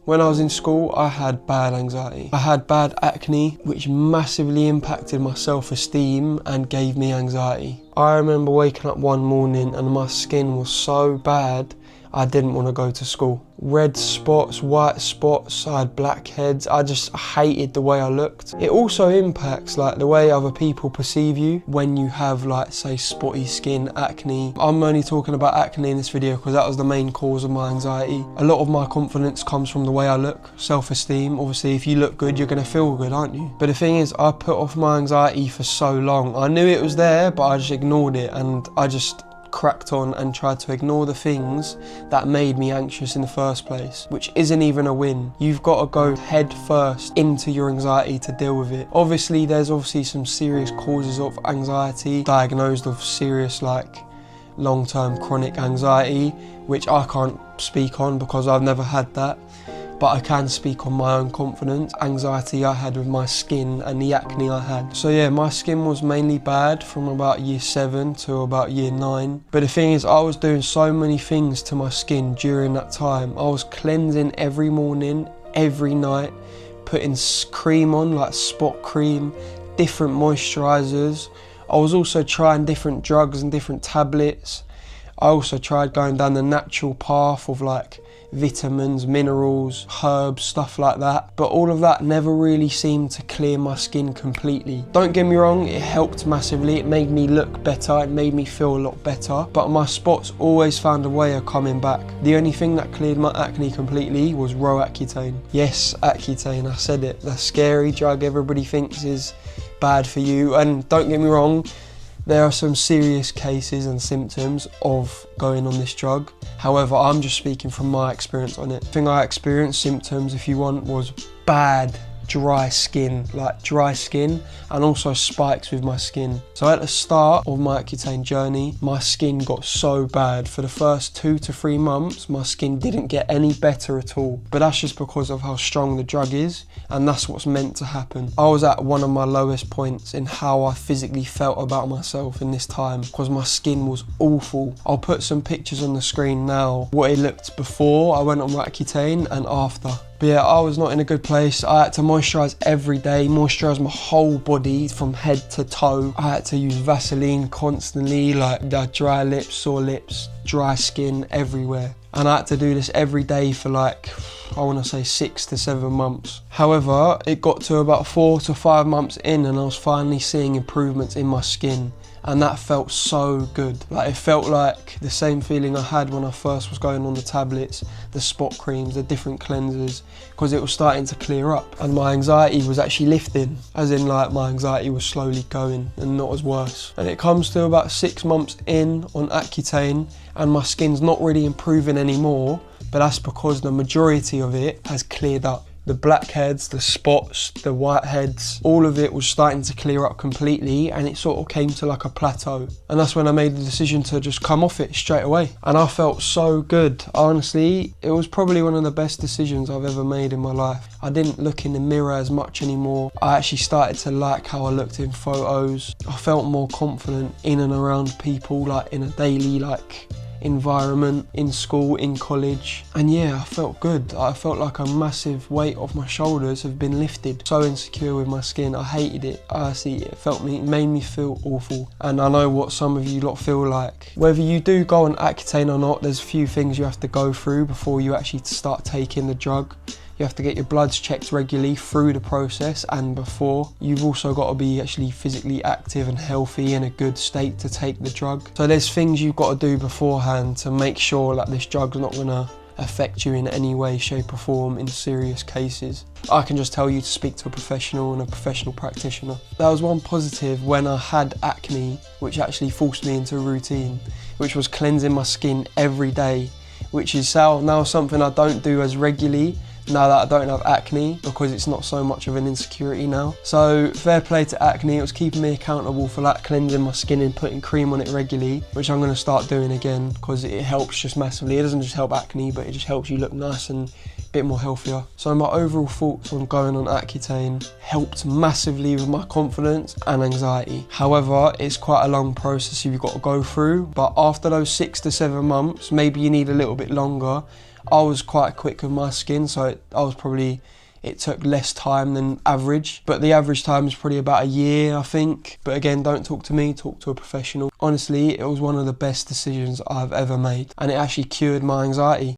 When I was in school, I had bad anxiety. I had bad acne, which massively impacted my self-esteem and gave me anxiety. I remember waking up one morning and my skin was so bad, I didn't want to go to school. Red spots, white spots, I had blackheads. I just hated the way I looked. It also impacts like the way other people perceive you when you have like, say, spotty skin, acne. I'm only talking about acne in this video because that was the main cause of my anxiety. A lot of my confidence comes from the way I look, self-esteem. Obviously, if you look good, you're gonna feel good, aren't you? But the thing is, I put off my anxiety for so long. I knew it was there, but I just ignored it, and I just cracked on and tried to ignore the things that made me anxious in the first place, which isn't even a win. You've got to go head first into your anxiety to deal with it. Obviously, there's some serious causes of anxiety, diagnosed of serious like long-term chronic anxiety, which I can't speak on because I've never had that. But I can speak on my own confidence, anxiety I had with my skin and the acne I had. So yeah, my skin was mainly bad from about year 7 to about year 9. But the thing is, I was doing so many things to my skin during that time. I was cleansing every morning, every night, putting cream on, like spot cream, different moisturisers. I was also trying different drugs and different tablets. I also tried going down the natural path of like vitamins, minerals, herbs, stuff like that. But all of that never really seemed to clear my skin completely. Don't get me wrong, it helped massively. It made me look better, it made me feel a lot better. But my spots always found a way of coming back. The only thing that cleared my acne completely was raw Accutane. Yes, Accutane, I said it. The scary drug everybody thinks is bad for you. And don't get me wrong, there are some serious cases and symptoms of going on this drug. However, I'm just speaking from my experience on it. The thing I experienced, symptoms if you want, was bad dry skin, and also spikes with my skin. So at the start of my Accutane journey, my skin got so bad. For the first 2 to 3 months, my skin didn't get any better at all. But that's just because of how strong the drug is, and that's what's meant to happen. I was at one of my lowest points in how I physically felt about myself in this time, because my skin was awful. I'll put some pictures on the screen now, what it looked before I went on Accutane and after. But yeah, I was not in a good place. I had to moisturise every day, moisturise my whole body from head to toe. I had to use Vaseline constantly, like dry lips, sore lips, dry skin everywhere. And I had to do this every day for like, I want to say 6 to 7 months. However, it got to about 4 to 5 months in and I was finally seeing improvements in my skin. And that felt so good. Like, it felt like the same feeling I had when I first was going on the tablets, the spot creams, the different cleansers, because it was starting to clear up and my anxiety was actually lifting, as in like my anxiety was slowly going and not as worse. And it comes to about 6 months in on Accutane and my skin's not really improving anymore, but that's because the majority of it has cleared up. The blackheads, the spots, the whiteheads, all of it was starting to clear up completely, and it sort of came to like a plateau. And that's when I made the decision to just come off it straight away. And I felt so good. Honestly, it was probably one of the best decisions I've ever made in my life. I didn't look in the mirror as much anymore. I actually started to like how I looked in photos. I felt more confident in and around people, like in a daily environment, in school, in college. And yeah, I felt good. I felt like a massive weight off my shoulders have been lifted. So insecure with my skin, I hated it. Honestly, it made me feel awful. And I know what some of you lot feel like. Whether you do go on Accutane or not, there's a few things you have to go through before you actually start taking the drug. You have to get your bloods checked regularly through the process and before. You've also got to be actually physically active and healthy in a good state to take the drug. So there's things you've got to do beforehand to make sure that this drug's not gonna affect you in any way, shape or form in serious cases. I can just tell you to speak to a professional and a professional practitioner. That was one positive when I had acne, which actually forced me into a routine, which was cleansing my skin every day, which is now something I don't do as regularly now that I don't have acne, because it's not so much of an insecurity now. So fair play to acne, it was keeping me accountable for like cleansing my skin and putting cream on it regularly, which I'm going to start doing again because it helps just massively. It doesn't just help acne, but it just helps you look nice and a bit more healthier. So my overall thoughts on going on Accutane helped massively with my confidence and anxiety. However, it's quite a long process you've got to go through, but after those 6 to 7 months, maybe you need a little bit longer, I was quite quick with my skin, so it took less time than average, but the average time is probably about a year, I think. But again, don't talk to me, talk to a professional. Honestly, it was one of the best decisions I've ever made, and it actually cured my anxiety.